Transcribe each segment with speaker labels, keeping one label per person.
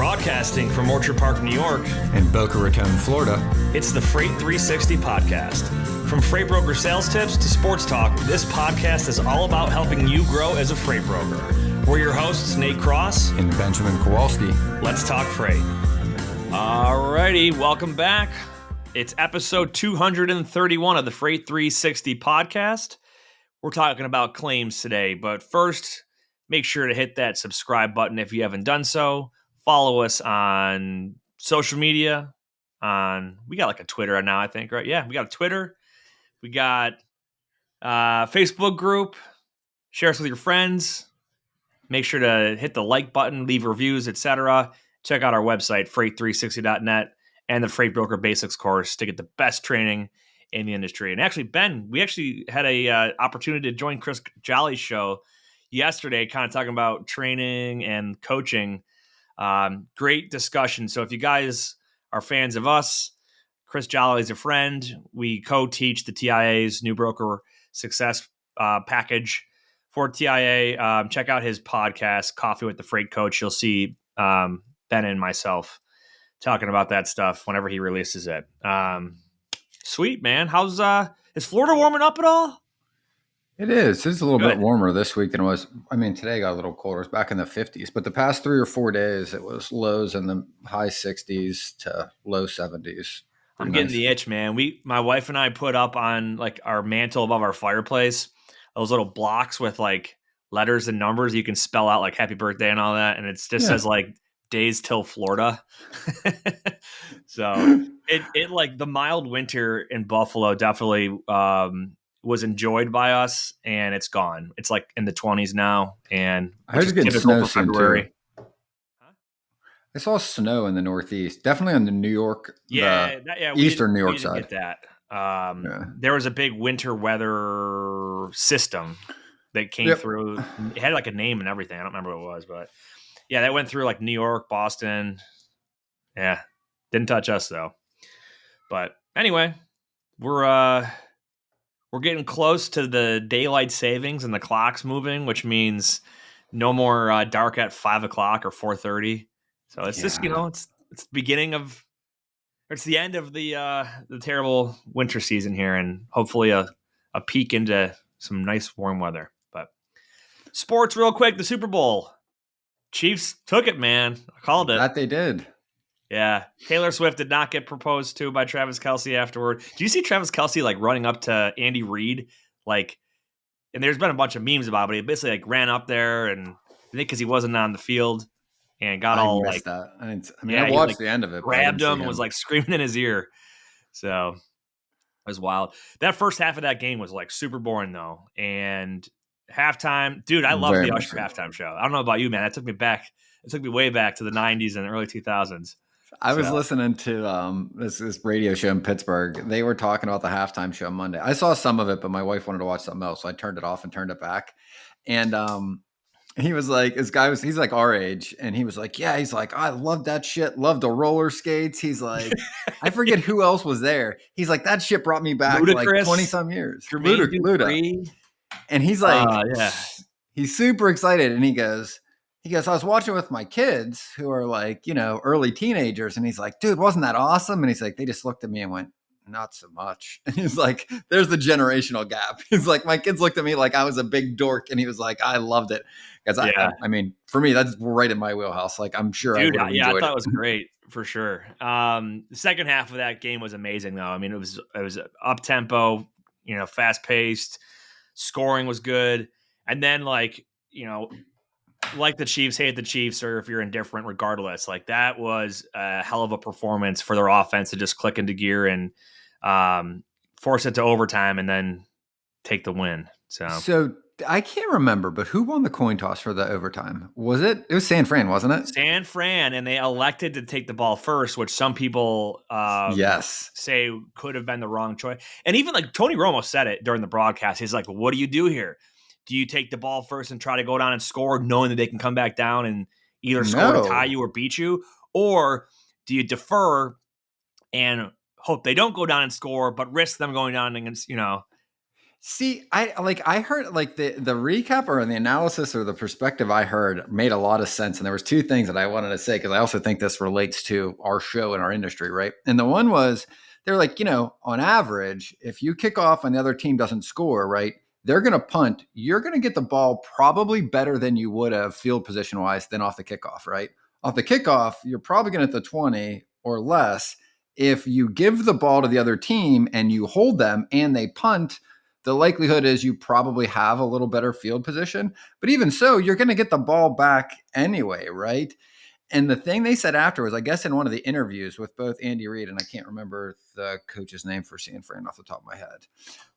Speaker 1: Broadcasting from Orchard Park, New York,
Speaker 2: and Boca Raton, Florida,
Speaker 1: it's the Freight 360 podcast. From freight broker sales tips to sports talk, this podcast is all about helping you grow as a freight broker. We're your hosts, Nate Cross
Speaker 2: and Benjamin Kowalski.
Speaker 1: Let's talk freight. Alrighty, welcome back. It's episode 231 of the Freight 360 podcast. We're talking about claims today, but first, make sure to hit that subscribe button if you haven't done so. Follow us on social media. We got like a Twitter now, I think, right? Yeah, we got a Twitter. We got a Facebook group. Share us with your friends. Make sure to hit the like button, leave reviews, etc. Check out our website, freight360.net, and the Freight Broker Basics course to get the best training in the industry. And actually, Ben, we actually had a opportunity to join Chris Jolly's show yesterday, kind of talking about training and coaching. Great discussion. So if you guys are fans of us, Chris Jolly is a friend. We co-teach the TIA's new broker success package for TIA. Check out his podcast, Coffee with the Freight Coach. You'll see Ben and myself talking about that stuff whenever he releases it. Sweet, man. Is Florida warming up at all?
Speaker 2: It is. It's a little bit warmer this week than it was. I mean, today got a little colder. It's back in the 50s, but the past 3 or 4 days, it was lows in the high 60s to low 70s.
Speaker 1: I'm getting the itch, man. My wife and I put up on like our mantle above our fireplace those little blocks with like letters and numbers you can spell out like happy birthday and all that, and it just says like days till Florida. So it like the mild winter in Buffalo definitely was enjoyed by us, and it's gone. It's like in the 20s now, and
Speaker 2: I heard it's getting snow for February. I saw snow in the Northeast, definitely on the New York, eastern New York side.
Speaker 1: Get that. There was a big winter weather system that came through. It had like a name and everything. I don't remember what it was, but yeah, that went through like New York, Boston. Yeah, didn't touch us though. But anyway, we're getting close to the daylight savings and the clock's moving, which means no more dark at 5 o'clock or 4:30. So it's just, it's the beginning of, or it's the end of the terrible winter season here, and hopefully a peek into some nice warm weather. But sports real quick, the Super Bowl. Chiefs took it, man. I called it.
Speaker 2: That they did.
Speaker 1: Yeah. Taylor Swift did not get proposed to by Travis Kelce afterward. Do you see Travis Kelce like running up to Andy Reid? Like, and there's been a bunch of memes about it, but he basically like ran up there, and I think because he wasn't on the field and got all like
Speaker 2: that. I watched the end of it.
Speaker 1: Grabbed him and was like screaming in his ear. So it was wild. That first half of that game was like super boring though. And halftime, dude, I love the Usher halftime show. I don't know about you, man. It took me way back to the 90s and the early 2000s.
Speaker 2: I was listening to this radio show in Pittsburgh. They were talking about the halftime show on Monday. I saw some of it, but my wife wanted to watch something else, so I turned it off and turned it back. And he was like, he's like our age, and he was like, yeah, he's like, I love that shit. Love the roller skates. He's like, I forget who else was there. He's like, that shit brought me back like 20 some years. Luda. And he's like, he's super excited. And he goes, I was watching with my kids who are like, early teenagers. And he's like, dude, wasn't that awesome? And he's like, they just looked at me and went, not so much. And he's like, there's the generational gap. He's like, my kids looked at me like I was a big dork. And he was like, I loved it. Because I mean, for me, that's right in my wheelhouse. Like, I'm sure I thought
Speaker 1: it was great for sure. The second half of that game was amazing though. I mean, it was up tempo, fast paced, scoring was good. And then like the Chiefs, hate the Chiefs, or if you're indifferent, regardless, like that was a hell of a performance for their offense to just click into gear and force it to overtime and then take the win. So
Speaker 2: I can't remember, but who won the coin toss for the overtime? It was San Fran, wasn't it?
Speaker 1: San Fran, and they elected to take the ball first, which some people say could have been the wrong choice. And even like Tony Romo said it during the broadcast. He's like, what do you do here? Do you take the ball first and try to go down and score, knowing that they can come back down and either score to tie you or beat you? Or do you defer and hope they don't go down and score, but risk them going down against,
Speaker 2: See, I heard like the recap or the analysis or the perspective I heard made a lot of sense. And there was two things that I wanted to say because I also think this relates to our show and our industry, right? And the one was they're like, on average, if you kick off and the other team doesn't score, right, they're going to punt. You're going to get the ball probably better than you would have field position wise than off the kickoff, right? Off the kickoff, you're probably going to get the 20 or less. If you give the ball to the other team and you hold them and they punt, the likelihood is you probably have a little better field position. But even so, you're going to get the ball back anyway, right? And the thing they said after was, I guess, in one of the interviews with both Andy Reid and I can't remember the coach's name for San Fran off the top of my head,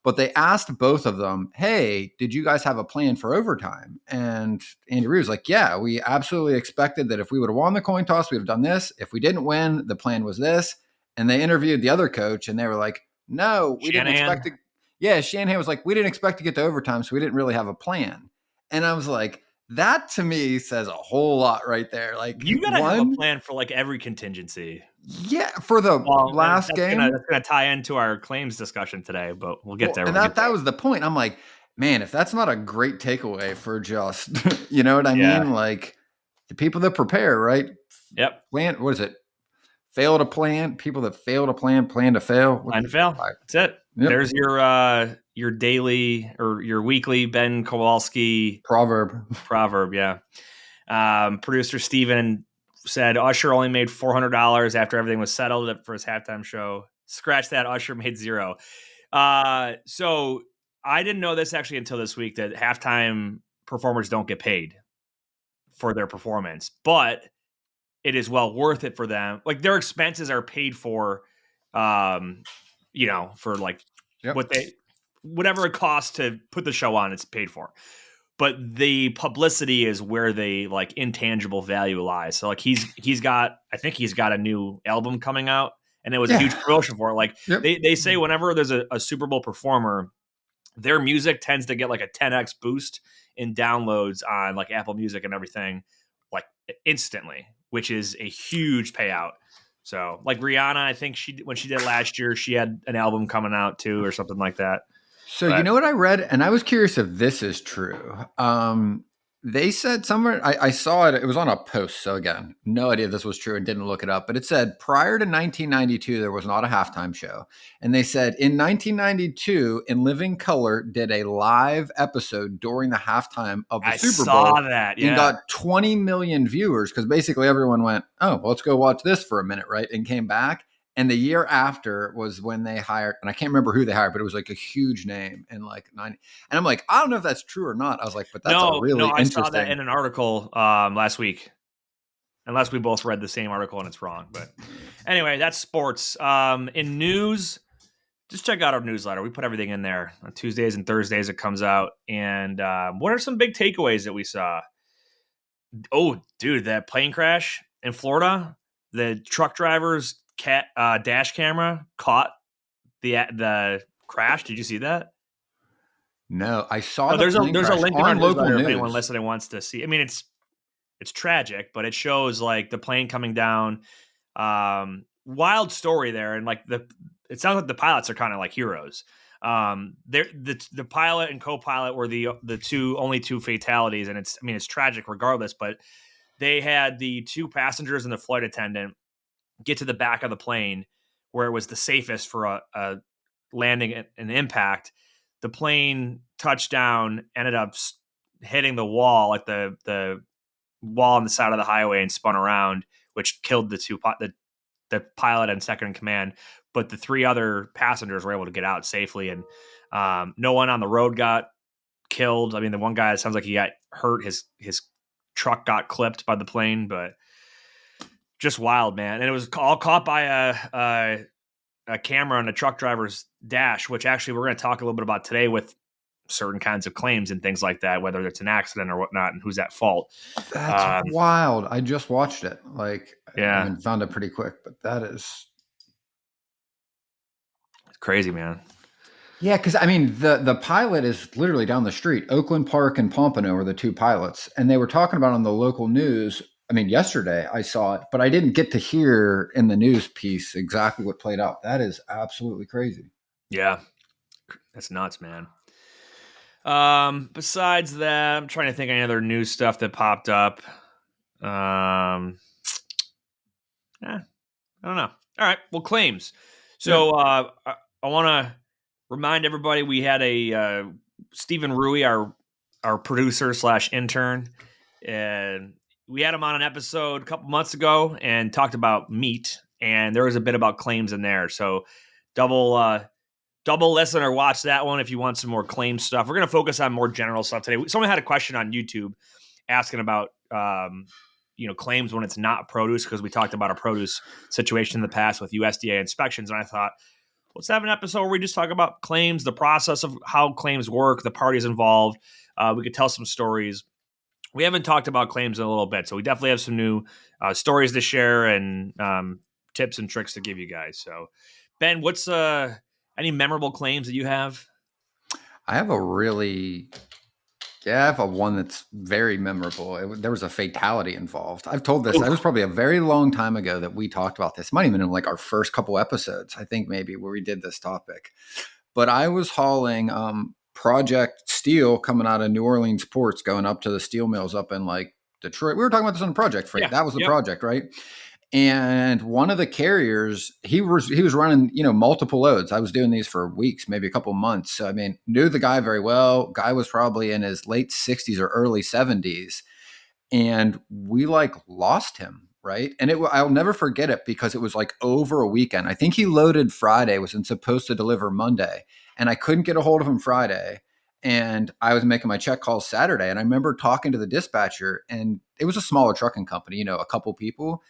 Speaker 2: but they asked both of them, "Hey, did you guys have a plan for overtime?" And Andy Reid was like, "Yeah, we absolutely expected that if we would have won the coin toss, we'd have done this. If we didn't win, the plan was this." And they interviewed the other coach, and they were like, "No, we didn't expect to." Yeah, Shanahan was like, "We didn't expect to get to overtime, so we didn't really have a plan." And I was like, that to me says a whole lot right there. Like,
Speaker 1: You gotta have a plan for like every contingency.
Speaker 2: yeah, for the last game.
Speaker 1: That's gonna tie into our claims discussion today, but we'll get there.
Speaker 2: And that was the point. I'm like, man, if that's not a great takeaway for just, you know what I mean? Like the people that prepare, right?
Speaker 1: Yep.
Speaker 2: Plan. What is it? Fail to plan. People that fail to plan to fail.
Speaker 1: Plan to fail. That's it. Yep. There's your daily or your weekly Ben Kowalski proverb. Yeah. Producer Steven said Usher only made $400 after everything was settled for his halftime show. Scratch that. Usher made $0. So I didn't know this actually until this week that halftime performers don't get paid for their performance, but it is well worth it for them. Like their expenses are paid for, for like whatever it costs to put the show on, it's paid for. But the publicity is where the like intangible value lies. So like I think he's got a new album coming out, and it was a huge promotion for it. Like they say whenever there's a Super Bowl performer, their music tends to get like a 10x boost in downloads on like Apple Music and everything, like instantly, which is a huge payout. So like Rihanna, I think when she did last year, she had an album coming out too or something like that.
Speaker 2: So you know what I read, and I was curious if this is true. They said somewhere, I saw it, it was on a post. So again, no idea if this was true and didn't look it up, but it said prior to 1992, there was not a halftime show. And they said in 1992, In Living Color did a live episode during the halftime of the Super Bowl.
Speaker 1: I saw that, yeah.
Speaker 2: And got 20 million viewers because basically everyone went, oh, well, let's go watch this for a minute, right? And came back. And the year after was when they hired, and I can't remember who they hired, but it was like a huge name in like 90. And I'm like, I don't know if that's true or not. I was like, but that's really interesting.
Speaker 1: I saw that in an article last week, unless we both read the same article and it's wrong. But anyway, that's sports. In news, just check out our newsletter. We put everything in there on Tuesdays and Thursdays. It comes out. And what are some big takeaways that we saw? Oh, dude, that plane crash in Florida, the truck drivers dash camera caught the crash. Did you see that?
Speaker 2: No, I saw.
Speaker 1: There's a link in our local news if anyone listening wants to see. I mean, it's tragic, but it shows like the plane coming down. Wild story there, and like it sounds like the pilots are kind of like heroes. The pilot and co-pilot were the only two fatalities, and it's tragic regardless. But they had the two passengers and the flight attendant get to the back of the plane where it was the safest for a landing and impact. The plane touched down, ended up hitting the wall, like the wall on the side of the highway, and spun around, which killed the pilot and second in command. But the three other passengers were able to get out safely, and no one on the road got killed. I mean, the one guy, it sounds like he got hurt. His truck got clipped by the plane, but just wild, man. And it was all caught by a camera on a truck driver's dash, which actually we're going to talk a little bit about today with certain kinds of claims and things like that, whether it's an accident or whatnot and who's at fault.
Speaker 2: That's wild. I just watched it.
Speaker 1: I
Speaker 2: found it pretty quick, but that is
Speaker 1: crazy, man.
Speaker 2: Yeah, because I mean, the pilot is literally down the street. Oakland Park and Pompano are the two pilots, and they were talking about on the local news. I mean, yesterday I saw it, but I didn't get to hear in the news piece exactly what played out. That is absolutely crazy.
Speaker 1: Yeah, that's nuts, man. Besides that, I'm trying to think of any other news stuff that popped up. I don't know. All right. Well, claims. So I want to remind everybody we had a Stephen Rui, our producer / intern, and we had him on an episode a couple months ago and talked about meat, and there was a bit about claims in there. So double listen or watch that one if you want some more claim stuff. We're going to focus on more general stuff today. Someone had a question on YouTube asking about claims when it's not produce, because we talked about a produce situation in the past with USDA inspections, and I thought, let's have an episode where we just talk about claims, the process of how claims work, the parties involved. We could tell some stories. We haven't talked about claims in a little bit, so we definitely have some new stories to share and tips and tricks to give you guys. So, Ben, what's any memorable claims that you have?
Speaker 2: I have I have one that's very memorable. There was a fatality involved. I've told this. It was probably a very long time ago that we talked about this. It might even been like our first couple episodes, I think, maybe, where we did this topic. But I was hauling project steel coming out of New Orleans ports, going up to the steel mills up in like Detroit. We were talking about this on the project freight. Yeah, that was the project, right? And one of the carriers, he was running, multiple loads. I was doing these for weeks, maybe a couple months. So, I mean, knew the guy very well. Guy was probably in his late 60s or early 70s. And we lost him, right? And I'll never forget it because it was like over a weekend. I think he loaded Friday, was supposed to deliver Monday. And I couldn't get a hold of him Friday. And I was making my check calls Saturday. And I remember talking to the dispatcher, and it was a smaller trucking company, a couple people.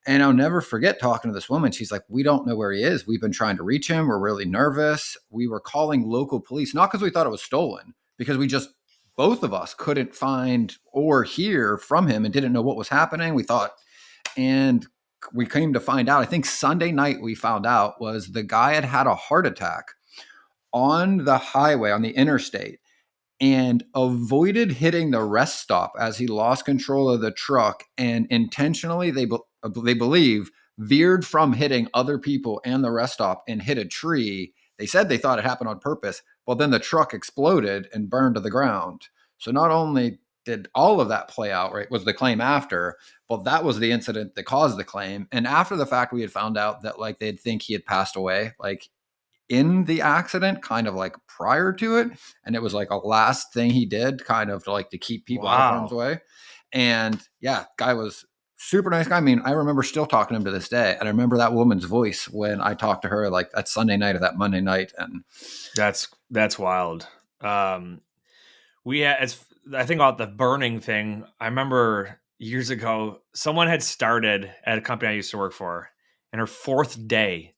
Speaker 2: And I'll never forget talking to this woman. She's like, we don't know where he is. We've been trying to reach him. We're really nervous. We were calling local police, not because we thought it was stolen, because both of us couldn't find or hear from him and didn't know what was happening. We thought, and we came to find out, I think Sunday night we found out, was the guy had a heart attack on the highway, on the interstate, and avoided hitting the rest stop as he lost control of the truck, and intentionally, they believe, veered from hitting other people and the rest stop and hit a tree. They said they thought it happened on purpose, but then the truck exploded and burned to the ground. So not only did all of that play out, right, was the claim after, but that was the incident that caused the claim. And after the fact, we had found out that they'd think he had passed away, in the accident, kind of prior to it. And it was a last thing he did, kind of to keep people out of harm's way. And yeah, guy was super nice guy. I mean, I remember still talking to him to this day. And I remember that woman's voice when I talked to her that Sunday night or that Monday night. And
Speaker 1: that's wild. We had, I think about the burning thing. I remember years ago, someone had started at a company I used to work for, and her fourth day,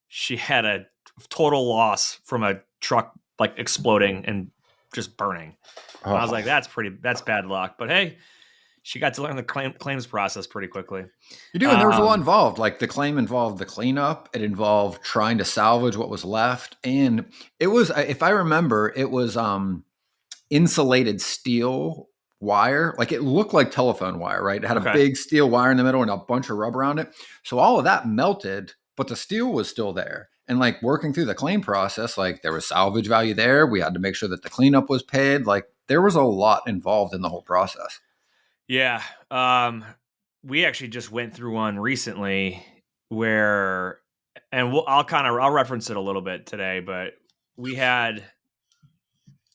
Speaker 1: she had a total loss from a truck exploding and just burning. Oh. I was like, that's bad luck. But hey, she got to learn the claims process pretty quickly.
Speaker 2: You do, and there was a lot involved. The claim involved the cleanup. It involved trying to salvage what was left. And it was, if I remember, it was insulated steel wire. It looked like telephone wire, right? It had a big steel wire in the middle and a bunch of rubber around it. So all of that melted, but the steel was still there. And working through the claim process, there was salvage value there. We had to make sure that the cleanup was paid. There was a lot involved in the whole process.
Speaker 1: Yeah. We actually just went through one recently where, and I'll reference it a little bit today, but we had,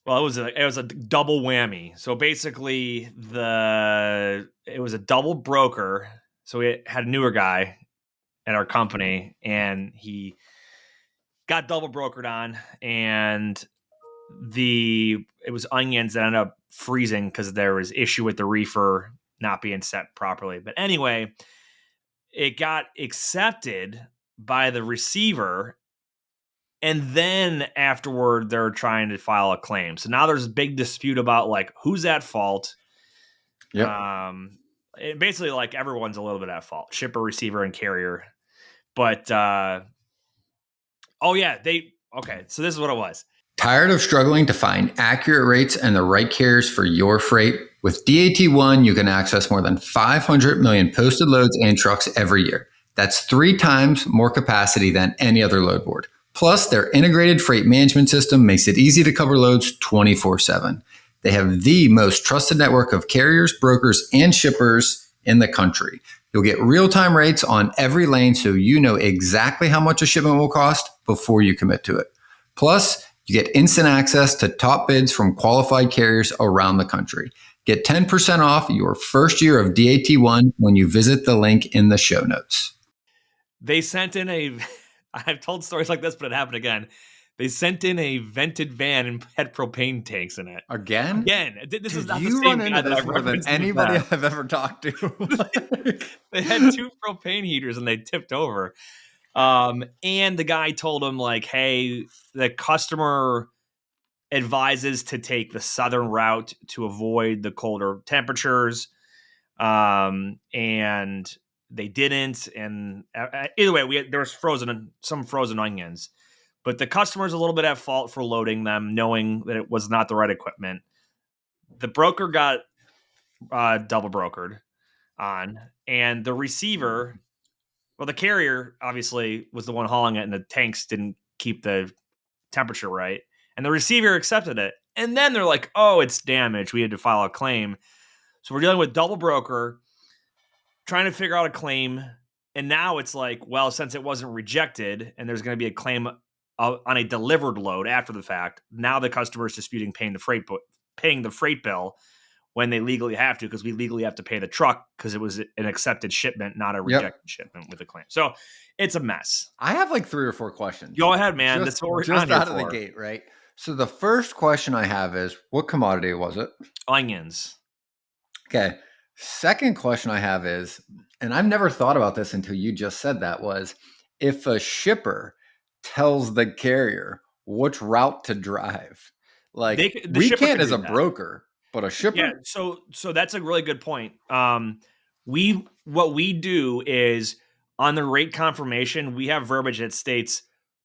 Speaker 1: well, it was a double whammy. So basically it was a double broker. So we had a newer guy at our company, and he got double brokered on, and it was onions that ended up freezing because there was issue with the reefer not being set properly. But anyway, it got accepted by the receiver, and then afterward they're trying to file a claim. So now there's a big dispute about who's at fault.
Speaker 2: Yeah.
Speaker 1: Basically everyone's a little bit at fault, shipper, receiver, and carrier. But so this is what it was.
Speaker 2: Tired of struggling to find accurate rates and the right carriers for your freight? With DAT1, you can access more than 500 million posted loads and trucks every year. That's 3 times more capacity than any other load board. Plus, their integrated freight management system makes it easy to cover loads 24/7. They have the most trusted network of carriers, brokers, and shippers in the country. You'll get real-time rates on every lane so you know exactly how much a shipment will cost before you commit to it. Plus, you get instant access to top bids from qualified carriers around the country. Get 10% off your first year of DAT1 when you visit the link in the show notes.
Speaker 1: They sent in I've told stories like this, but it happened again. They sent in a vented van and had propane tanks in it.
Speaker 2: Again?
Speaker 1: This is
Speaker 2: Dude,
Speaker 1: not the
Speaker 2: you
Speaker 1: same
Speaker 2: run
Speaker 1: guy
Speaker 2: into
Speaker 1: that
Speaker 2: this
Speaker 1: I've
Speaker 2: more than
Speaker 1: referenced in the
Speaker 2: anybody
Speaker 1: past.
Speaker 2: I've ever talked to.
Speaker 1: They had 2 propane heaters and they tipped over. And the guy told him, like, hey, the customer advises to take the southern route to avoid the colder temperatures. And they didn't. And either way, there was some frozen onions. But the customer's a little bit at fault for loading them, knowing that it was not the right equipment. The broker got double brokered on, and the receiver, well, the carrier obviously was the one hauling it, and the tanks didn't keep the temperature right, and the receiver accepted it. And then they're like, "Oh, it's damaged. We had to file a claim." So we're dealing with double broker, trying to figure out a claim, and now it's like, well, since it wasn't rejected, and there's going to be a claim on a delivered load after the fact, now the customer is disputing paying the freight bill when they legally have to, because we legally have to pay the truck because it was an accepted shipment, not a rejected shipment with a claim. So it's a mess.
Speaker 2: I have like 3 or 4 questions.
Speaker 1: Go ahead, man. That's what we're
Speaker 2: just out of the gate, right? So the first question I have is, what commodity was it?
Speaker 1: Onions.
Speaker 2: Okay. Second question I have is, and I've never thought about this until you just said that, was if a shipper tells the carrier which route to drive, like we can't as a broker, but a shipper.
Speaker 1: Yeah. So that's a really good point. What we do is on the rate confirmation, we have verbiage that states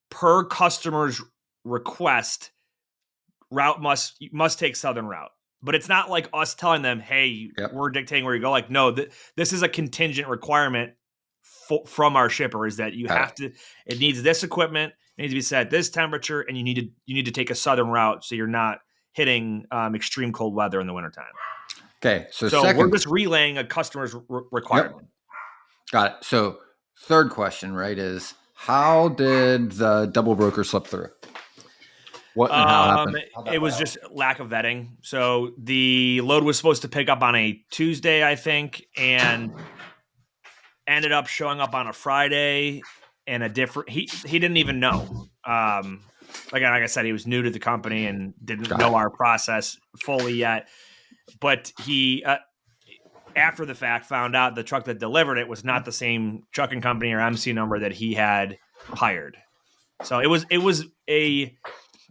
Speaker 1: per customer's request, route must take southern route. But it's not like us telling them, hey, we're dictating where you go. Like, no, this is a contingent requirement from our shipper, is that you have to, it needs this equipment, it needs to be set at this temperature, and you need to take a southern route so you're not hitting extreme cold weather in the wintertime.
Speaker 2: Okay. So
Speaker 1: we're just relaying a customer's requirement.
Speaker 2: Yep. Got it. So third question, right, is how did the double broker slip through? What and how happened?
Speaker 1: It was just lack of vetting. So the load was supposed to pick up on a Tuesday, I think, and ended up showing up on a Friday and a different. He didn't even know. Like I said, he was new to the company and didn't know our process fully yet. But he, after the fact, found out the truck that delivered it was not the same trucking company or MC number that he had hired. So it wasn't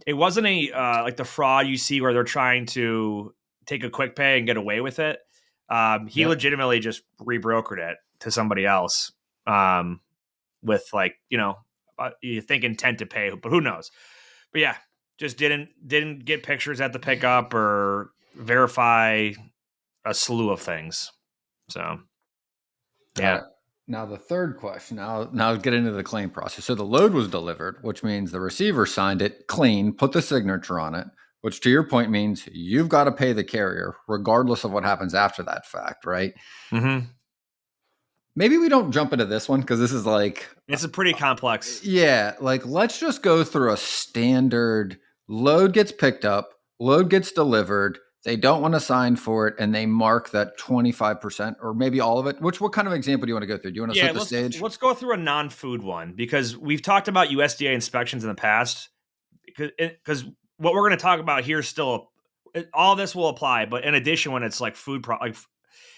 Speaker 1: like the fraud you see where they're trying to take a quick pay and get away with it. He legitimately just rebrokered it to somebody else with, like, you think intent to pay, but who knows? But yeah, just didn't get pictures at the pickup or verify a slew of things. So yeah.
Speaker 2: Now the third question. Now get into the claim process. So the load was delivered, which means the receiver signed it clean, put the signature on it, which to your point means you've got to pay the carrier regardless of what happens after that fact, right?
Speaker 1: Mm-hmm.
Speaker 2: Maybe we don't jump into this one because this is like...
Speaker 1: It's a pretty complex.
Speaker 2: Yeah. Like, let's just go through a standard load gets picked up, load gets delivered, they don't want to sign for it, and they mark that 25% or maybe all of it. What kind of example do you want to go through? Do you want to set the stage?
Speaker 1: Let's go through a non-food one, because we've talked about USDA inspections in the past. Because what we're going to talk about here still, all this will apply. But in addition, when it's like like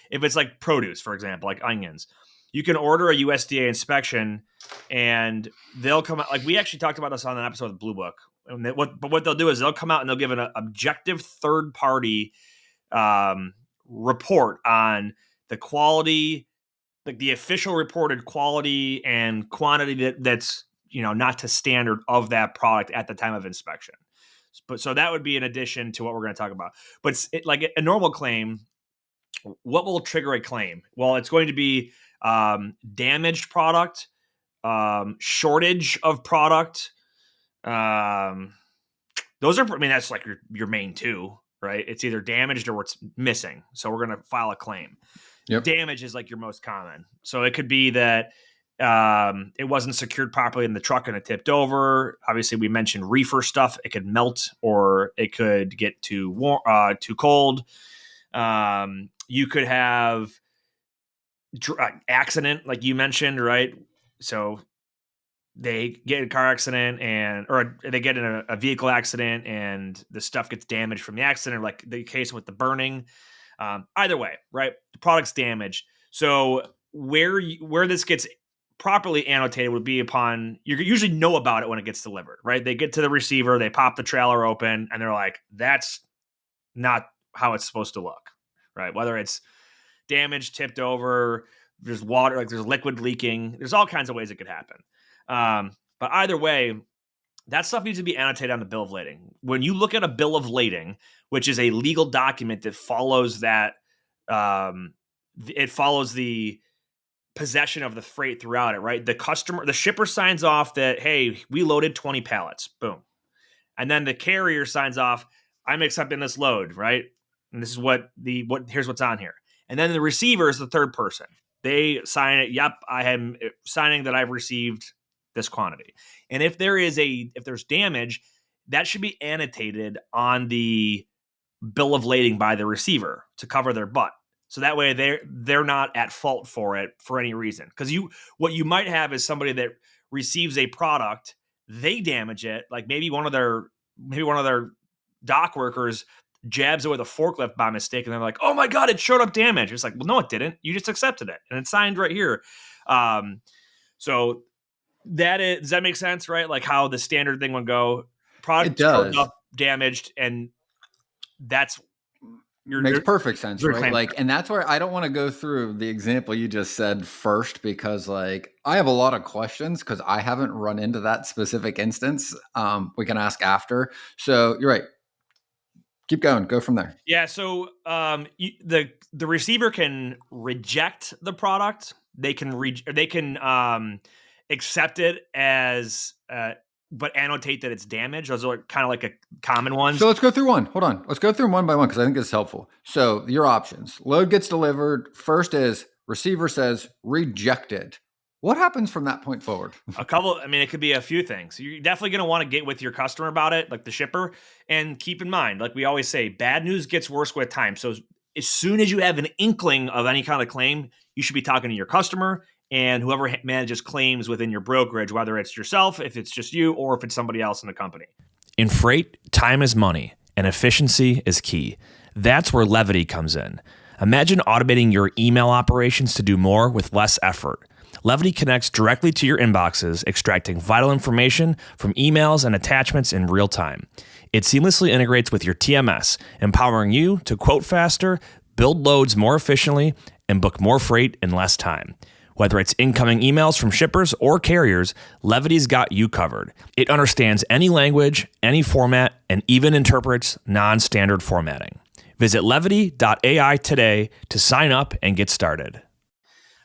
Speaker 1: if it's like produce, for example, like onions, you can order a USDA inspection, and they'll come out. Like, we actually talked about this on an episode of Blue Book. But what they'll do is they'll come out and they'll give an objective third-party report on the quality, like the official reported quality and quantity that's not to standard of that product at the time of inspection. But so that would be in addition to what we're going to talk about. But like a normal claim, what will trigger a claim? Well, it's going to be damaged product, shortage of product, Those are, I mean, that's like your main two, right? It's either damaged or it's missing. So we're going to file a claim.
Speaker 2: Yep.
Speaker 1: Damage is like your most common. So it could be that it wasn't secured properly in the truck and it tipped over. Obviously, we mentioned reefer stuff. It could melt or it could get too warm, too cold. You could have accident, like you mentioned, right? So they get in a car accident or they get in a vehicle accident and the stuff gets damaged from the accident, like the case with the burning. Either way, right? The product's damaged. So where this gets properly annotated would be upon, you usually know about it when it gets delivered, right? They get to the receiver, they pop the trailer open, and they're like, that's not how it's supposed to look, right? Whether it's damaged, tipped over, there's water, like there's liquid leaking, there's all kinds of ways it could happen. But either way, that stuff needs to be annotated on the bill of lading. When you look at a bill of lading, which is a legal document that follows that, it follows the possession of the freight throughout it, right? The shipper signs off that, hey, we loaded 20 pallets, boom. And then the carrier signs off, I'm accepting this load, right? And this is here's what's on here. And then the receiver is the third person. They sign it. Yep, I am signing that I've received this quantity. And if there's damage, that should be annotated on the bill of lading by the receiver to cover their butt. So that way they're not at fault for it for any reason. Because what you might have is somebody that receives a product, they damage it, like maybe one of their dock workers jabs it with a forklift by mistake, and they're like, oh my God, it showed up damaged. It's like, well, no, it didn't. You just accepted it. And it's signed right here. So does that make sense, right? Like how the standard thing would go. Product shows up damaged, and that's
Speaker 2: makes perfect sense, right? Like, and that's where I don't want to go through the example you just said first, because like I have a lot of questions because I haven't run into that specific instance. We can ask after. So you're right. Keep going. Go from there.
Speaker 1: Yeah. So the receiver can reject the product. They can accept it as but annotate that it's damaged. Those are kind of like a common ones.
Speaker 2: So let's go through one. Hold on. Let's go through them one by one because I think it's helpful. So your options. Load gets delivered. First is receiver says rejected. What happens from that point forward?
Speaker 1: It could be a few things. You're definitely going to want to get with your customer about it, like the shipper. And keep in mind, like we always say, bad news gets worse with time. So as soon as you have an inkling of any kind of claim, you should be talking to your customer and whoever manages claims within your brokerage, whether it's yourself, if it's just you, or if it's somebody else in the company.
Speaker 3: In freight, time is money, and efficiency is key. That's where Levity comes in. Imagine automating your email operations to do more with less effort. Levity connects directly to your inboxes, extracting vital information from emails and attachments in real time. It seamlessly integrates with your TMS, empowering you to quote faster, build loads more efficiently, and book more freight in less time. Whether it's incoming emails from shippers or carriers, Levity's got you covered. It understands any language, any format, and even interprets non-standard formatting. Visit levity.ai today to sign up and get started.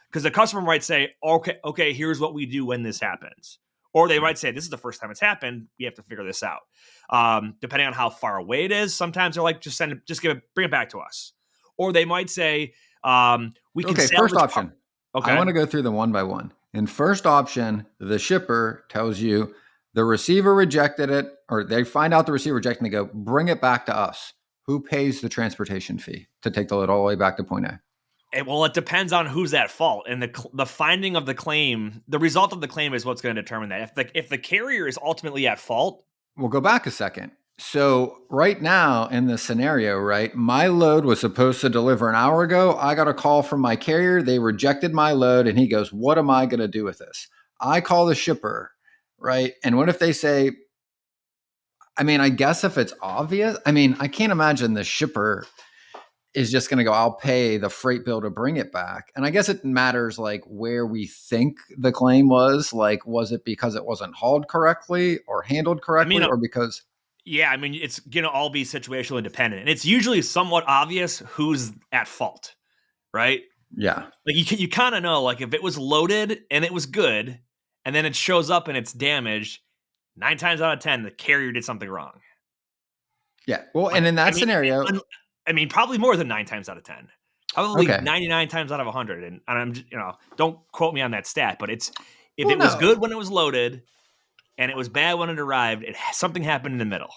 Speaker 1: Because the customer might say, okay, here's what we do when this happens. Or they might say, this is the first time it's happened. We have to figure this out. Depending on how far away it is, sometimes they're like, bring it back to us. Or they might say, we can sell
Speaker 2: first option.
Speaker 1: Okay.
Speaker 2: I want to go through them one by one. In first option, the shipper tells you the receiver rejected it, or they find out the receiver rejected and they go, bring it back to us. Who pays the transportation fee to take the load all the way back to point A?
Speaker 1: Well, it depends on who's at fault. And the finding of the claim, the result of the claim is what's going to determine that. If the carrier is ultimately at fault.
Speaker 2: We'll go back a second. So right now in the scenario, right, my load was supposed to deliver an hour ago. I got a call from my carrier. They rejected my load. And he goes, what am I going to do with this? I call the shipper, right? And what if they say, I guess if it's obvious, I can't imagine the shipper is just going to go, I'll pay the freight bill to bring it back. And I guess it matters like where we think the claim was. Like, was it because it wasn't hauled correctly or handled correctly or because...
Speaker 1: Yeah, it's going to all be situational independent. And it's usually somewhat obvious who's at fault, right?
Speaker 2: Yeah.
Speaker 1: Like you kind of know, like if it was loaded and it was good and then it shows up and it's damaged, 9 times out of 10, the carrier did something wrong.
Speaker 2: Yeah. Well, and in that scenario,
Speaker 1: probably more than 9 times out of 10. Probably
Speaker 2: Okay.
Speaker 1: 99 times out of 100. And I'm just, don't quote me on that stat, but if it was good when it was loaded and it was bad when it arrived, something happened in the middle.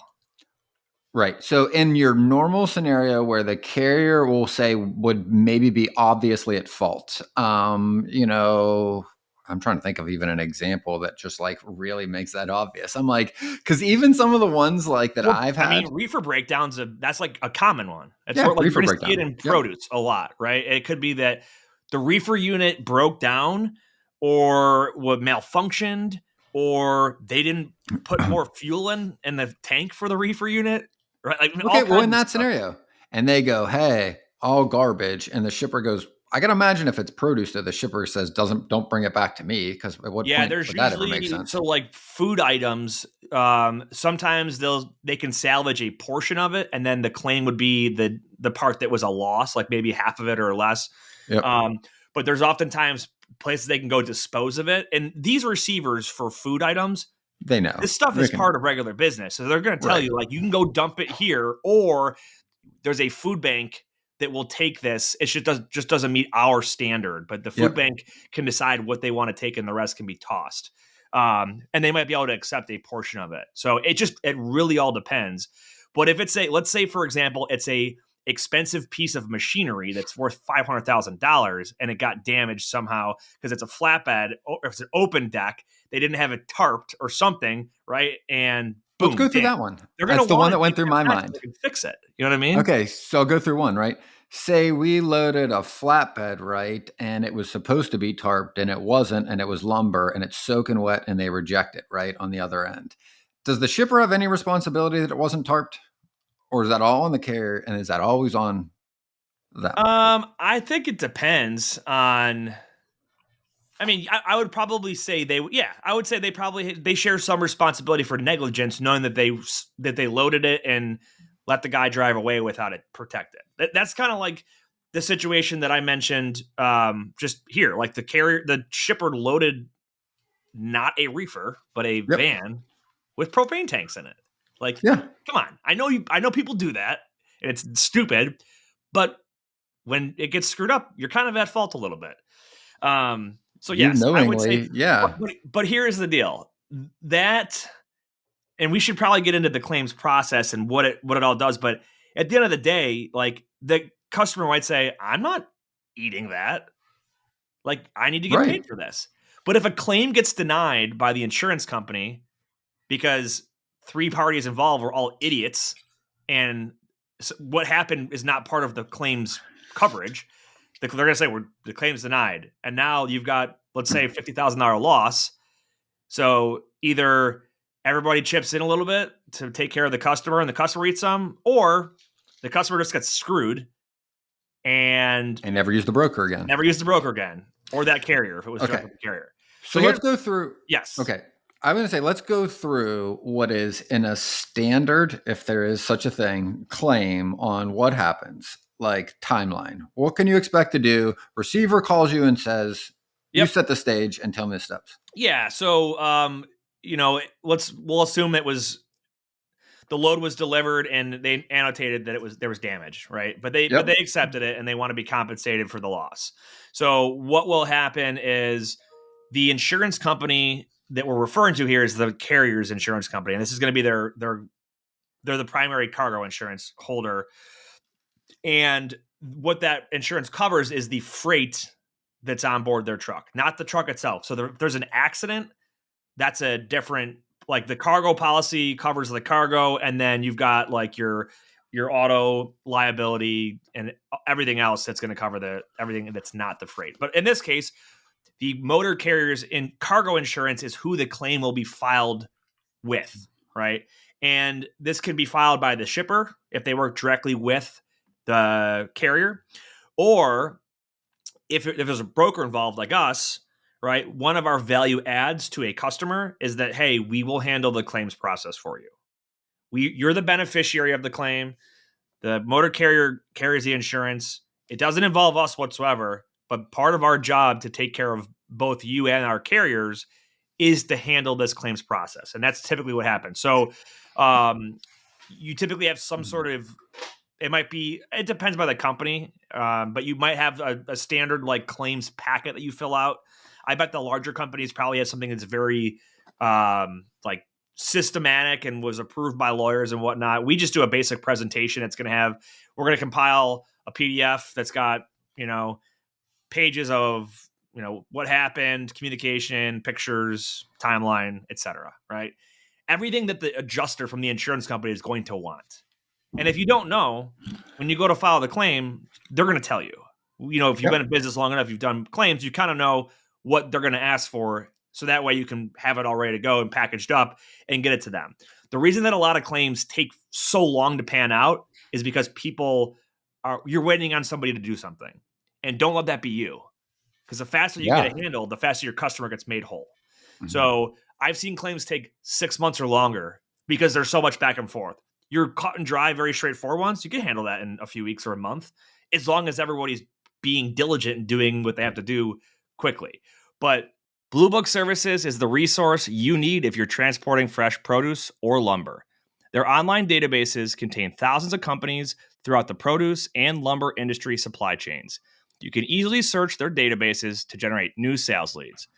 Speaker 2: Right. So in your normal scenario where the carrier will say would maybe be obviously at fault, I'm trying to think of even an example that just like really makes that obvious. I'm like, because even some of the ones like that I've had.
Speaker 1: I mean, reefer breakdowns, that's like a common one. That's
Speaker 2: Yeah,
Speaker 1: where like
Speaker 2: reefer
Speaker 1: you're going to see it in
Speaker 2: breakdown.
Speaker 1: produce a lot, right? It could be that the reefer unit broke down or what malfunctioned or they didn't put more fuel in the tank for the reefer unit. Right. Like,
Speaker 2: Okay, well, in that scenario, and they go, hey, all garbage. And the shipper goes, I can imagine if it's produce that the shipper says, don't bring it back to me. Because at what point
Speaker 1: there's
Speaker 2: would that ever
Speaker 1: usually,
Speaker 2: make sense?
Speaker 1: so like food items, sometimes they can salvage a portion of it. And then the claim would be the part that was a loss, like maybe half of it or less.
Speaker 2: Yep.
Speaker 1: But there's oftentimes places they can go dispose of it. And these receivers for food items,
Speaker 2: they know
Speaker 1: this stuff is part of regular business. So they're going to tell you, like, you can go dump it here, or there's a food bank that will take this. It just doesn't meet our standard, but the food bank can decide what they want to take and the rest can be tossed. And they might be able to accept a portion of it. So it really all depends. But if let's say, for example, it's a expensive piece of machinery that's worth $500,000 and it got damaged somehow because it's a flatbed or it's an open deck, they didn't have it tarped or something, right? And boom,
Speaker 2: let's go through that one.
Speaker 1: That's
Speaker 2: the one that went through my mind.
Speaker 1: They can fix it. You know what I mean?
Speaker 2: Okay, so I'll go through one, right? Say we loaded a flatbed, right? And it was supposed to be tarped and it wasn't, and it was lumber and it's soaking wet and they reject it, right? On the other end. Does the shipper have any responsibility that it wasn't tarped? Or is that all on the carrier and is that always on them?
Speaker 1: I think it depends on. I mean, I would probably say I would say they share some responsibility for negligence, knowing that they loaded it and let the guy drive away without it protected. That's kind of like the situation that I mentioned just here. Like the shipper loaded not a reefer, but a van with propane tanks in it. Like, come on. I know people do that and it's stupid, but when it gets screwed up, you're kind of at fault a little bit. So yes, I would say, but here is the deal that, and we should probably get into the claims process and what it all does. But at the end of the day, like the customer might say, I'm not eating that. Like I need to get paid for this. But if a claim gets denied by the insurance company because 3 parties involved were all idiots and what happened is not part of the claims coverage, they're going to say the claim's denied. And now you've got, let's say, $50,000 loss. So either everybody chips in a little bit to take care of the customer and the customer eats some, or the customer just gets screwed and
Speaker 2: never use the broker again.
Speaker 1: Or that carrier if it was just the carrier.
Speaker 2: So let's go through.
Speaker 1: Yes.
Speaker 2: Okay. I'm going to say, let's go through what is in a standard, if there is such a thing, claim on what happens, like timeline. What can you expect to do? Receiver calls you and says, you set the stage and tell me the steps.
Speaker 1: Yeah. So, we'll assume it was the load was delivered and they annotated that there was damage, right? But they accepted it and they want to be compensated for the loss. So what will happen is the insurance company that we're referring to here is the carrier's insurance company. And this is going to be they're the primary cargo insurance holder. And what that insurance covers is the freight that's on board their truck, not the truck itself. So there's an accident. That's a different, like the cargo policy covers the cargo. And then you've got like your auto liability and everything else that's going to cover everything that's not the freight. But in this case, the motor carriers in cargo insurance is who the claim will be filed with, right? And this can be filed by the shipper if they work directly with the carrier, or if there's a broker involved like us, right? One of our value adds to a customer is that, hey, we will handle the claims process for you. You're the beneficiary of the claim. The motor carrier carries the insurance. It doesn't involve us whatsoever, but part of our job to take care of both you and our carriers is to handle this claims process. And that's typically what happens. So you typically have some sort of, it depends by the company, but you might have a standard like claims packet that you fill out. I bet the larger companies probably have something that's very like systematic and was approved by lawyers and whatnot. We just do a basic presentation. We're going to compile a PDF that's got, pages of, what happened, communication, pictures, timeline, etc. Right? Everything that the adjuster from the insurance company is going to want. And if you don't know, when you go to file the claim, they're going to tell you. If you've been in business long enough, you've done claims, you kind of know what they're going to ask for. So that way you can have it all ready to go and packaged up and get it to them. The reason that a lot of claims take so long to pan out is because you're waiting on somebody to do something. And don't let that be you. Because the faster you get it handled, the faster your customer gets made whole. Mm-hmm. So I've seen claims take 6 months or longer because there's so much back and forth. You're cut and dry, very straightforward ones. You can handle that in a few weeks or a month, as long as everybody's being diligent and doing what they have to do quickly. But Blue Book Services is the resource you need if you're transporting fresh produce or lumber. Their online databases contain thousands of companies throughout the produce and lumber industry supply chains. You can easily search their databases to generate new sales leads.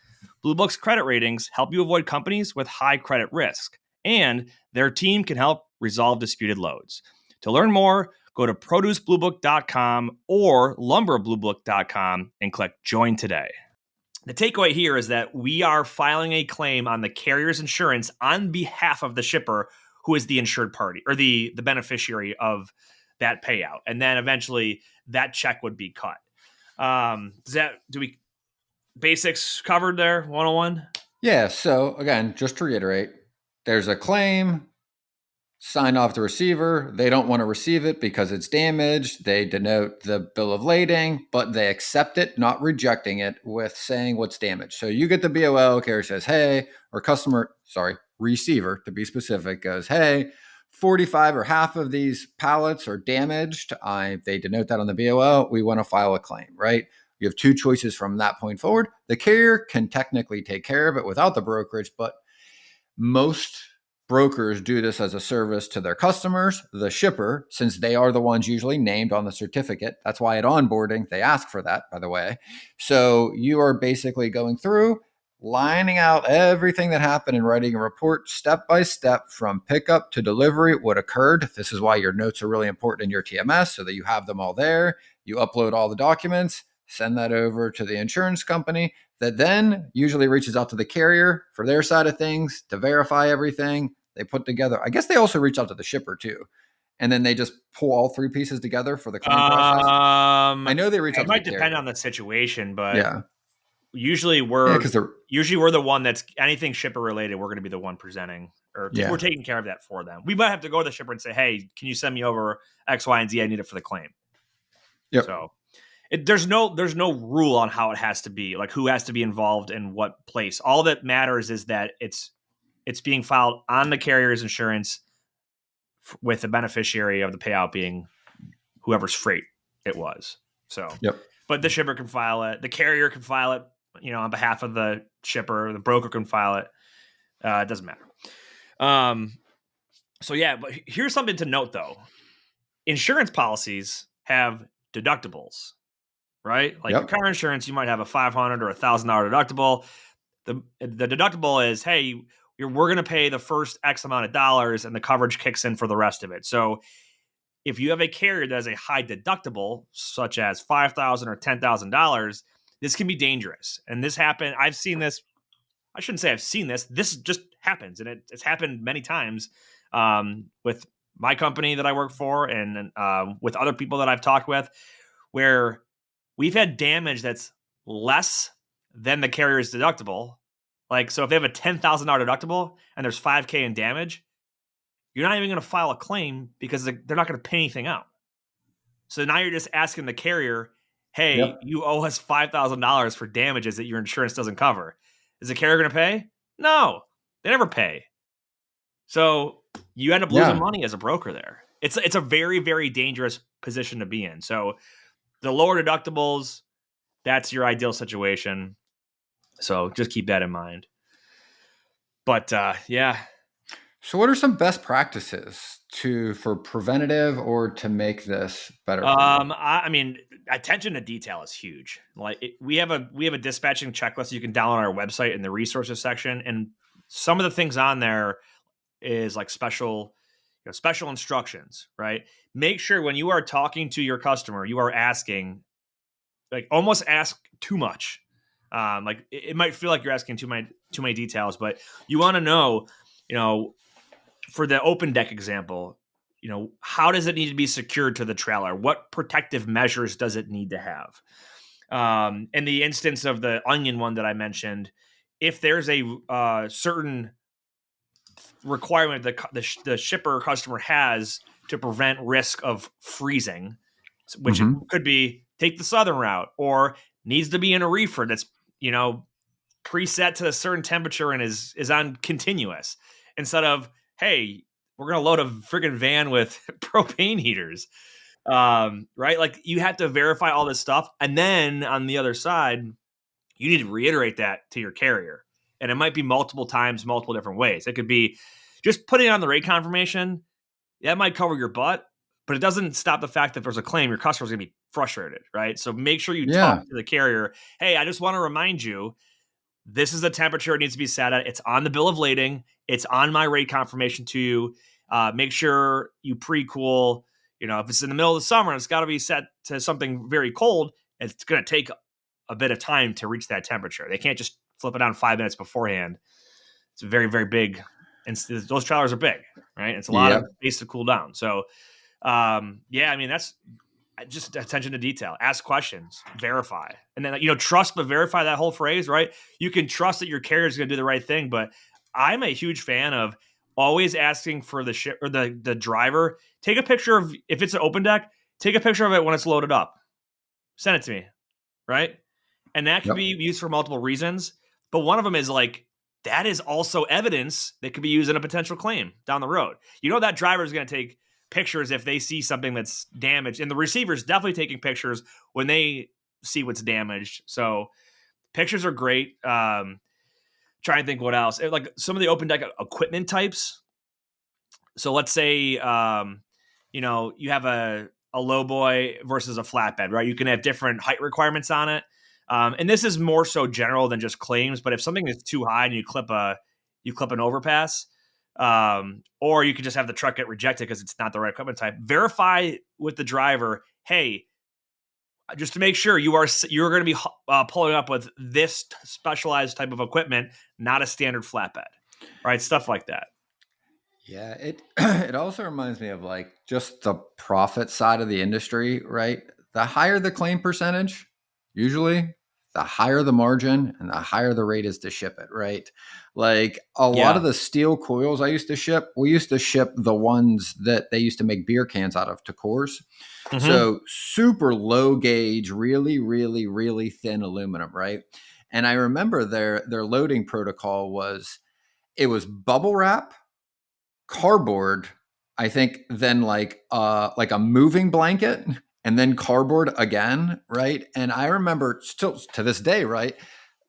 Speaker 1: Blue Book's credit ratings help you avoid companies with high credit risk, and their team can help resolve disputed loads. To learn more, go to producebluebook.com or lumberbluebook.com and click Join Today. The takeaway here is that we are filing a claim on the carrier's insurance on behalf of the shipper, who is the insured party or the beneficiary of that payout. And then eventually that check would be cut. Basics covered there, 101?
Speaker 2: Yeah. So again, just to reiterate, there's a claim, sign off the receiver. They don't want to receive it because it's damaged. They denote the bill of lading, but they accept it, not rejecting it with saying what's damaged. So you get the BOL, carrier says, hey, or receiver to be specific, goes, hey, 45 or half of these pallets are damaged. They denote that on the BOL. We want to file a claim, right? You have two choices from that point forward. The carrier can technically take care of it without the brokerage, but most brokers do this as a service to their customers, the shipper, since they are the ones usually named on the certificate. That's why at onboarding, they ask for that, by the way. So you are basically going through, lining out everything that happened and writing a report step by step from pickup to delivery, what occurred. This is why your notes are really important in your TMS so that you have them all there. You upload all the documents, send that over to the insurance company that then usually reaches out to the carrier for their side of things to verify everything. They put together, I guess they also reach out to the shipper too. And then they just pull all three pieces together for the claim process. I know they reach out to the carrier.
Speaker 1: It might depend on the situation, but usually we're the one that's anything shipper related. We're going to be the one presenting, or we're taking care of that for them. We might have to go to the shipper and say, hey, can you send me over X, Y, and Z? I need it for the claim.
Speaker 2: Yep.
Speaker 1: So there's no rule on how it has to be, like who has to be involved in what place. All that matters is that it's being filed on the carrier's insurance with the beneficiary of the payout being whoever's freight it was. So, but the shipper can file it. The carrier can file it, on behalf of the shipper. The broker can file it. It doesn't matter. But here's something to note though. Insurance policies have deductibles, right? Like your car insurance, you might have a $500 or $1,000 deductible. The deductible is, hey, we're going to pay the first X amount of dollars and the coverage kicks in for the rest of it. So if you have a carrier that has a high deductible, such as $5,000 or $10,000, this can be dangerous. And this happened. I've seen this. I shouldn't say I've seen this. This just happens. And it's happened many times with my company that I work for and with other people that I've talked with, where we've had damage that's less than the carrier's deductible. Like, so if they have a $10,000 deductible and there's $5,000 in damage, you're not even going to file a claim because they're not going to pay anything out. So now you're just asking the carrier, hey, you owe us $5,000 for damages that your insurance doesn't cover. Is the carrier going to pay? No, they never pay. So you end up losing money as a broker there. It's a very, very dangerous position to be in. So the lower deductibles, that's your ideal situation. So just keep that in mind. But yeah.
Speaker 2: So what are some best practices for preventative or to make this better for you?
Speaker 1: I mean, attention to detail is huge. Like we have a dispatching checklist you can download on our website in the resources section, and some of the things on there is like special instructions, right? Make sure when you are talking to your customer, you are asking, like almost ask too much. Like it might feel like you're asking too many details, but you want to know, for the open deck example, how does it need to be secured to the trailer? What protective measures does it need to have? In the instance of the onion one that I mentioned, if there's a certain requirement the shipper or customer has to prevent risk of freezing, which it could be take the southern route, or needs to be in a reefer that's preset to a certain temperature and is on continuous, instead of, hey, we're gonna load a freaking van with propane heaters, right? Like you have to verify all this stuff, and then on the other side, you need to reiterate that to your carrier, and it might be multiple times, multiple different ways. It could be just putting on the rate confirmation. That might cover your butt, but it doesn't stop the fact that if there's a claim, your customer's gonna be frustrated, right? So make sure you talk to the carrier. Hey, I just want to remind you, this is the temperature it needs to be set at. It's on the bill of lading. It's on my rate confirmation to you. Make sure you pre-cool. If it's in the middle of the summer, it's got to be set to something very cold. It's going to take a bit of time to reach that temperature. They can't just flip it on 5 minutes beforehand. It's very, very big. And those trailers are big, right? It's a lot of space to cool down. So, I mean, that's just attention to detail. Ask questions, verify, and then trust but verify. That whole phrase, right? You can trust that your carrier is going to do the right thing, but I'm a huge fan of always asking for the ship or the driver. Take a picture of, if it's an open deck, take a picture of it when it's loaded up. Send it to me, right? And that can be used for multiple reasons, but one of them is like, that is also evidence that could be used in a potential claim down the road. That driver is going to take pictures if they see something that's damaged, and the receiver's definitely taking pictures when they see what's damaged. So pictures are great. Trying to think what else, like some of the open deck equipment types. So let's say you have a low boy versus a flatbed, right? You can have different height requirements on it, and this is more so general than just claims. But if something is too high and you clip an overpass, or you could just have the truck get rejected because it's not the right equipment type. Verify with the driver, hey, just to make sure you're going to be pulling up with this specialized type of equipment, not a standard flatbed, right? Stuff like that.
Speaker 2: Yeah, it also reminds me of like just the profit side of the industry, right? The higher the claim percentage, usually the higher the margin and the higher the rate is to ship it, right? Like a lot of the steel coils we used to ship the ones that they used to make beer cans out of to Coors. Mm-hmm. So super low gauge, really, really, really thin aluminum, right? And I remember their loading protocol was bubble wrap, cardboard, I think, then like a moving blanket, and then cardboard again, right? And I remember still to this day, right?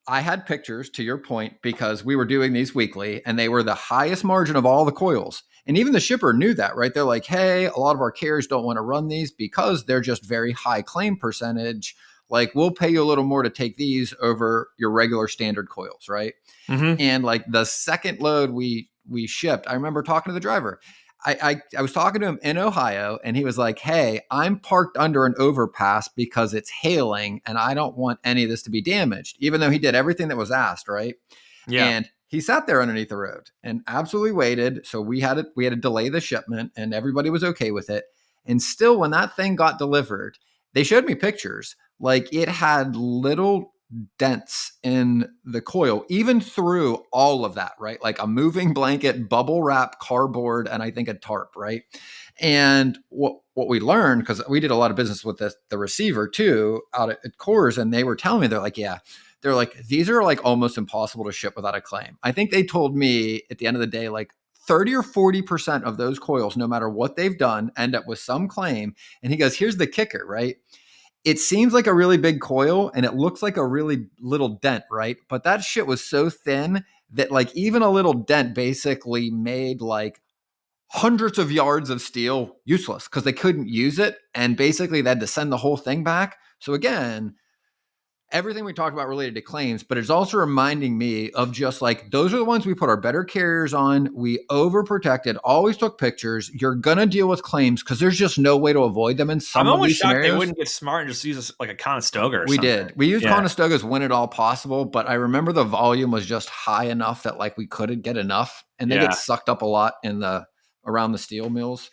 Speaker 2: I had pictures, to your point, because we were doing these weekly and they were the highest margin of all the coils. And even the shipper knew that, right? They're like, hey, a lot of our carriers don't want to run these because they're just very high claim percentage. Like, we'll pay you a little more to take these over your regular standard coils, right? Mm-hmm. And like the second load we shipped, I remember talking to the driver. I was talking to him in Ohio, and he was like, hey, I'm parked under an overpass because it's hailing and I don't want any of this to be damaged, even though he did everything that was asked, right? Yeah. And he sat there underneath the road and absolutely waited. So we had to delay the shipment, and everybody was okay with it. And still, when that thing got delivered, they showed me pictures. Like, it had little dents in the coil, even through all of that, right? Like a moving blanket, bubble wrap, cardboard, and I think a tarp, right? And what we learned, because we did a lot of business with the receiver too out at Coors, and they were telling me, they're like, these are like almost impossible to ship without a claim. I think they told me at the end of the day, like 30 or 40% of those coils, no matter what they've done, end up with some claim. And he goes, here's the kicker, right? It seems like a really big coil and it looks like a really little dent, right? But that shit was so thin that like even a little dent basically made like hundreds of yards of steel useless because they couldn't use it. And basically they had to send the whole thing back. So again, everything we talked about related to claims, but it's also reminding me of just like, those are the ones we put our better carriers on. We overprotected, always took pictures. You're going to deal with claims because there's just no way to avoid them in some
Speaker 1: I'm
Speaker 2: of
Speaker 1: almost
Speaker 2: these
Speaker 1: shocked
Speaker 2: scenarios.
Speaker 1: they wouldn't get smart and just use like a Conestoga or
Speaker 2: We
Speaker 1: something.
Speaker 2: did. We used
Speaker 1: Yeah.
Speaker 2: Conestogas when at all possible, but I remember the volume was just high enough that like we couldn't get enough, and they
Speaker 1: Yeah.
Speaker 2: get sucked up a lot in the around the steel mills.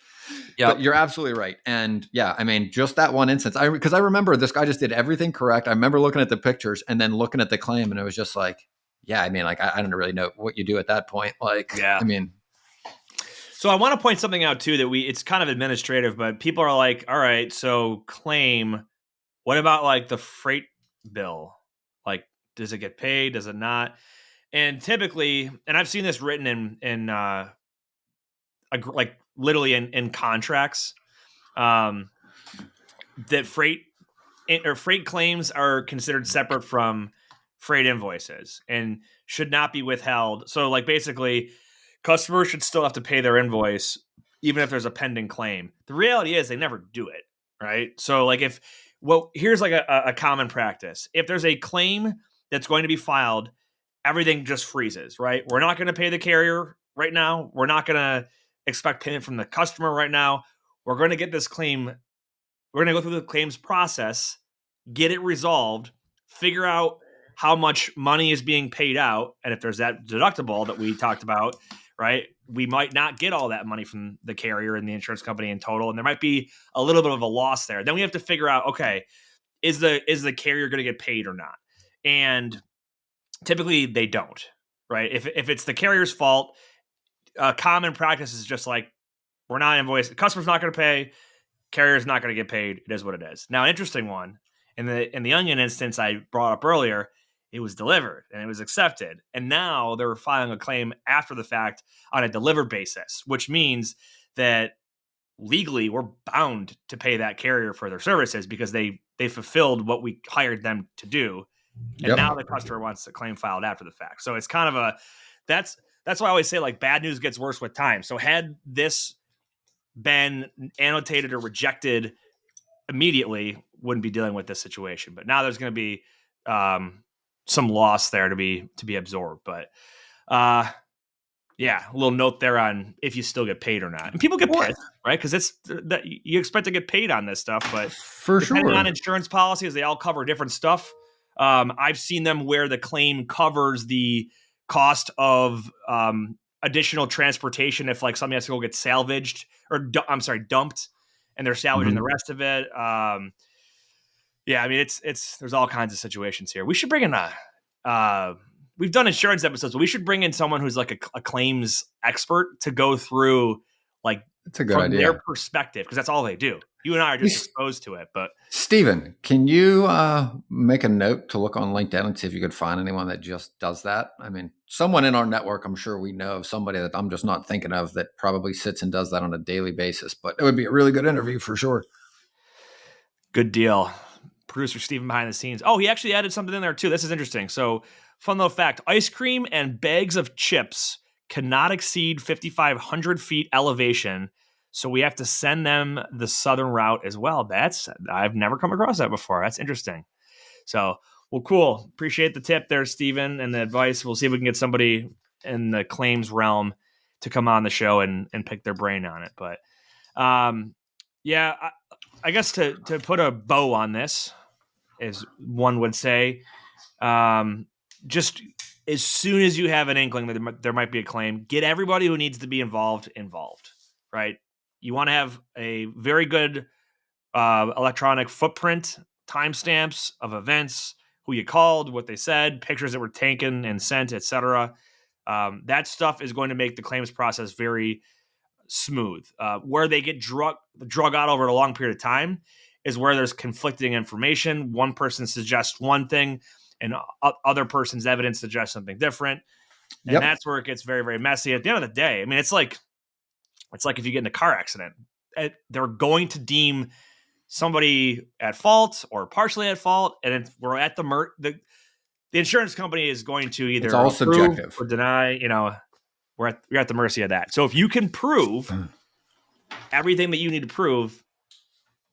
Speaker 1: Yep.
Speaker 2: But you're absolutely right. And yeah, I mean, just that one instance, because I remember this guy just did everything correct. I remember looking at the pictures and then looking at the claim, and it was just like, yeah, I mean, like I don't really know what you do at that point. Like,
Speaker 1: Yeah.
Speaker 2: I mean,
Speaker 1: So I want to point something out too that it's kind of administrative, but people are like, all right, so claim, what about like the freight bill? Like, does it get paid? Does it not? And typically, and I've seen this written in like literally in contracts, that freight claims are considered separate from freight invoices and should not be withheld. So like basically customers should still have to pay their invoice even if there's a pending claim. The reality is they never do it, right? So like here's like a common practice. If there's a claim that's going to be filed, everything just freezes, right? We're not going to pay the carrier right now. We're not going to expect payment from the customer right now. We're going to get this claim. We're going to go through the claims process, get it resolved, figure out how much money is being paid out. And if there's that deductible that we talked about, right, we might not get all that money from the carrier and the insurance company in total. And there might be a little bit of a loss there. Then we have to figure out, okay, is the carrier going to get paid or not? And typically they don't, right? If it's the carrier's fault, common practice is just like, we're not invoiced. The customer's not going to pay. Carrier's not going to get paid. It is what it is. Now, an interesting one, in the Onion instance I brought up earlier, it was delivered and it was accepted. And now they're filing a claim after the fact on a delivered basis, which means that legally we're bound to pay that carrier for their services because they fulfilled what we hired them to do. And now the customer wants the claim filed after the fact. So it's kind of that's why I always say like bad news gets worse with time. So had this been annotated or rejected immediately, wouldn't be dealing with this situation. But now there's going to be some loss there to be absorbed. But yeah, a little note there on if you still get paid or not. And people get pissed, right? Because it's that you expect to get paid on this stuff, but
Speaker 2: for
Speaker 1: depending
Speaker 2: sure
Speaker 1: on insurance policies, they all cover different stuff. I've seen them where the claim covers the cost of additional transportation if like something has to go get salvaged or dumped, and they're salvaging the rest of it. Yeah, I mean it's there's all kinds of situations here. We should bring in we've done insurance episodes, but we should bring in someone who's like a claims expert to go through like
Speaker 2: it's a good
Speaker 1: from
Speaker 2: idea.
Speaker 1: their perspective, because that's all they do. You and I are just exposed to it. But
Speaker 2: Steven, can you make a note to look on LinkedIn and see if you could find anyone that just does that? I mean, someone in our network, I'm sure we know of somebody that I'm just not thinking of that probably sits and does that on a daily basis, but it would be a really good interview for sure.
Speaker 1: Good deal. Producer Steven behind the scenes. Oh, he actually added something in there too. This is interesting. So fun little fact, ice cream and bags of chips cannot exceed 5,500 feet elevation. So we have to send them the southern route as well. I've never come across that before. That's interesting. So, well, cool. Appreciate the tip there, Steven, and the advice. We'll see if we can get somebody in the claims realm to come on the show and pick their brain on it. But yeah, I guess to put a bow on this, as one would say, just as soon as you have an inkling that there might be a claim, get everybody who needs to be involved, right? You want to have a very good electronic footprint, timestamps of events, who you called, what they said, pictures that were taken and sent, etc. That stuff is going to make the claims process very smooth. Where they get drug out over a long period of time is where there's conflicting information. One person suggests one thing and other person's evidence suggests something different. And that's where it gets very, very messy. At the end of the day, I mean, it's like if you get in a car accident, they're going to deem somebody at fault or partially at fault. And we're at the the insurance company is going to either
Speaker 2: It's all
Speaker 1: approve
Speaker 2: subjective.
Speaker 1: or deny. We're at the mercy of that. So if you can prove everything that you need to prove,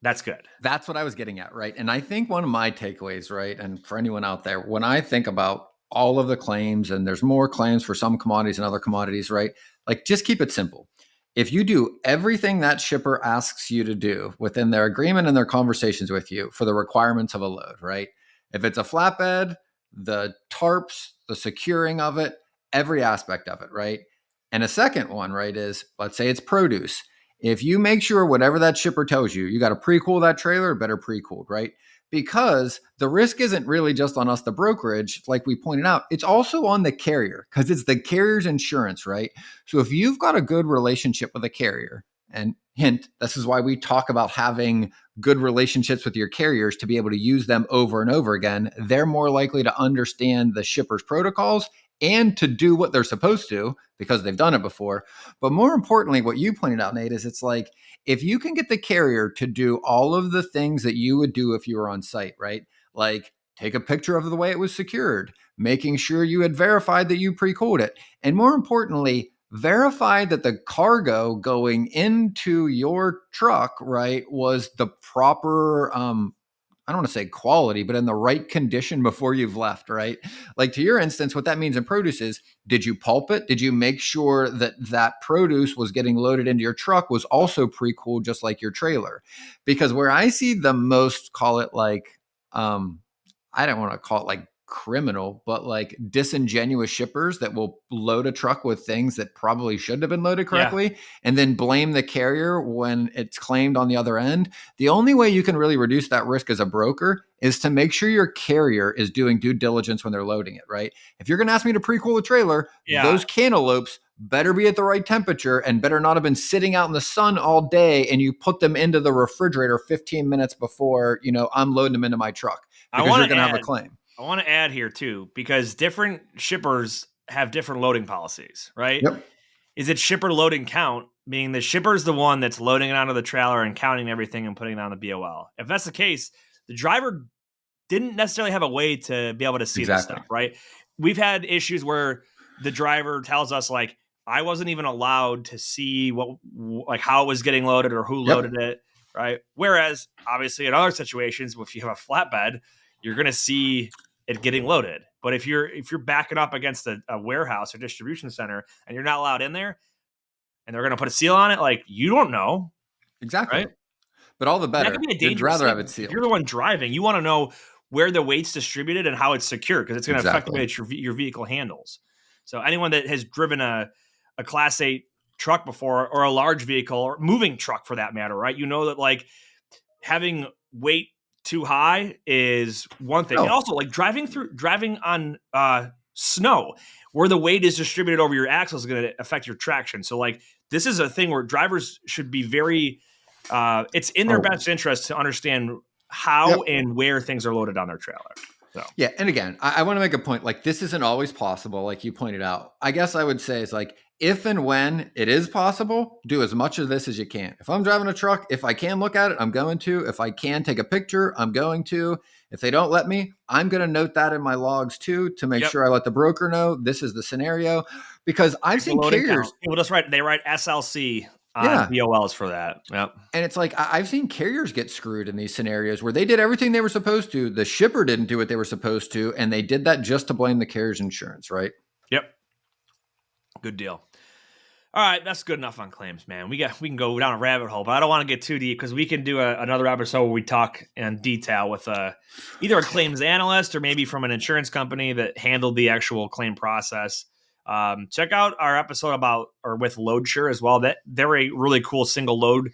Speaker 1: that's good.
Speaker 2: That's what I was getting at, right? And I think one of my takeaways, right, and for anyone out there, when I think about all of the claims, and there's more claims for some commodities and other commodities, right? Like, just keep it simple. If you do everything that shipper asks you to do within their agreement and their conversations with you for the requirements of a load, right? If it's a flatbed, the tarps, the securing of it, every aspect of it, right? And a second one, right, is let's say it's produce. If you make sure whatever that shipper tells you, you got to pre-cool that trailer, better pre-cooled, right? Because the risk isn't really just on us, the brokerage, like we pointed out, it's also on the carrier because it's the carrier's insurance, right? So if you've got a good relationship with a carrier, and hint, this is why we talk about having good relationships with your carriers to be able to use them over and over again, they're more likely to understand the shipper's protocols and to do what they're supposed to because they've done it before. But more importantly, what you pointed out, Nate, is it's like if you can get the carrier to do all of the things that you would do if you were on site, right? Like take a picture of the way it was secured, making sure you had verified that you pre-cooled it. And more importantly, verify that the cargo going into your truck, right, was the proper I don't want to say quality, but in the right condition before you've left, right? Like to your instance, what that means in produce is, did you pulp it? Did you make sure that that produce was getting loaded into your truck was also pre-cooled just like your trailer? Because where I see the most, call it like, I don't want to call it like criminal, but like disingenuous shippers that will load a truck with things that probably shouldn't have been loaded correctly and then blame the carrier when it's claimed on the other end. The only way you can really reduce that risk as a broker is to make sure your carrier is doing due diligence when they're loading it, right? If you're going to ask me to pre-cool a trailer, those cantaloupes better be at the right temperature and better not have been sitting out in the sun all day and you put them into the refrigerator 15 minutes before, I'm loading them into my truck because you're going to have a claim.
Speaker 1: I want to add here too, because different shippers have different loading policies, right?
Speaker 2: Yep.
Speaker 1: Is it shipper loading count, meaning the shipper's the one that's loading it onto the trailer and counting everything and putting it on the BOL? If that's the case, the driver didn't necessarily have a way to be able to see this stuff, right? We've had issues where the driver tells us like, I wasn't even allowed to see how it was getting loaded or who loaded it, right? Whereas obviously in other situations, if you have a flatbed, you're going to see it getting loaded. But if you're backing up against a warehouse or distribution center and you're not allowed in there and they're going to put a seal on it, like you don't know.
Speaker 2: Exactly.
Speaker 1: Right?
Speaker 2: But all the better.
Speaker 1: That could be a dangerous
Speaker 2: You'd rather
Speaker 1: thing.
Speaker 2: have it sealed.
Speaker 1: If you're the one driving, you want to know where the weight's distributed and how it's secured because it's going to affect the way that your vehicle handles. So anyone that has driven a Class 8 truck before or a large vehicle or moving truck for that matter, right? You know that like having weight too high is one thing. And also like driving on snow where the weight is distributed over your axles is going to affect your traction. So like this is a thing where drivers should be very it's in their best interest to understand how and where things are loaded on their trailer. So.
Speaker 2: Yeah. And again, I want to make a point. Like this isn't always possible. Like you pointed out, I guess I would say is like, if and when it is possible, do as much of this as you can. If I'm driving a truck, if I can look at it, I'm going to. If I can take a picture, I'm going to. If they don't let me, I'm going to note that in my logs too to make sure I let the broker know this is the scenario. Because I've seen carriers.
Speaker 1: Well, that's right. They write SLC on BOLs for that. Yep.
Speaker 2: And it's like I've seen carriers get screwed in these scenarios where they did everything they were supposed to. The shipper didn't do what they were supposed to, and they did that just to blame the carrier's insurance, right?
Speaker 1: Yep. Good deal. All right, that's good enough on claims, man. We can go down a rabbit hole, but I don't want to get too deep because we can do another episode where we talk in detail with either a claims analyst or maybe from an insurance company that handled the actual claim process. Check out our episode with LoadSure as well. That they're a really cool single load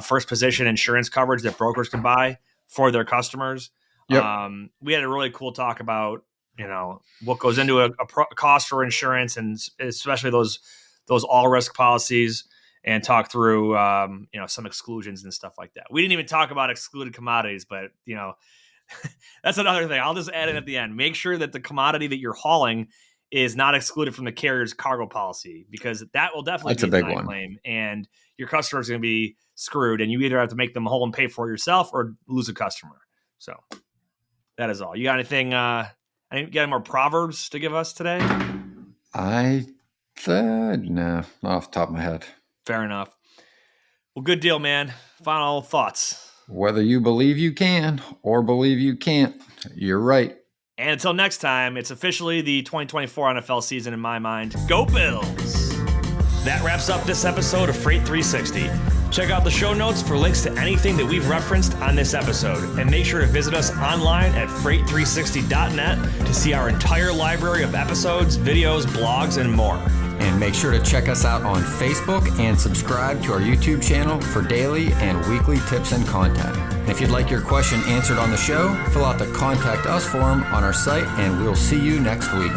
Speaker 1: first position insurance coverage that brokers can buy for their customers. Yep. We had a really cool talk about what goes into a cost for insurance and especially those all risk policies and talk through some exclusions and stuff like that. We didn't even talk about excluded commodities, but that's another thing. I'll just add it at the end. Make sure that the commodity that you're hauling is not excluded from the carrier's cargo policy because that will definitely be a big one. Claim, and your customer is going to be screwed, and you either have to make them whole and pay for it yourself or lose a customer. So that is all. You got anything Any got any more proverbs to give us today?
Speaker 2: I said no, not off the top of my head.
Speaker 1: Fair enough. Well, good deal, man. Final thoughts.
Speaker 2: Whether you believe you can or believe you can't, you're right.
Speaker 1: And until next time, it's officially the 2024 NFL season in my mind. Go Bills!
Speaker 3: That wraps up this episode of Freight 360. Check out the show notes for links to anything that we've referenced on this episode. And make sure to visit us online at freight360.net to see our entire library of episodes, videos, blogs, and more.
Speaker 2: And make sure to check us out on Facebook and subscribe to our YouTube channel for daily and weekly tips and content. And if you'd like your question answered on the show, fill out the Contact Us form on our site, and we'll see you next week.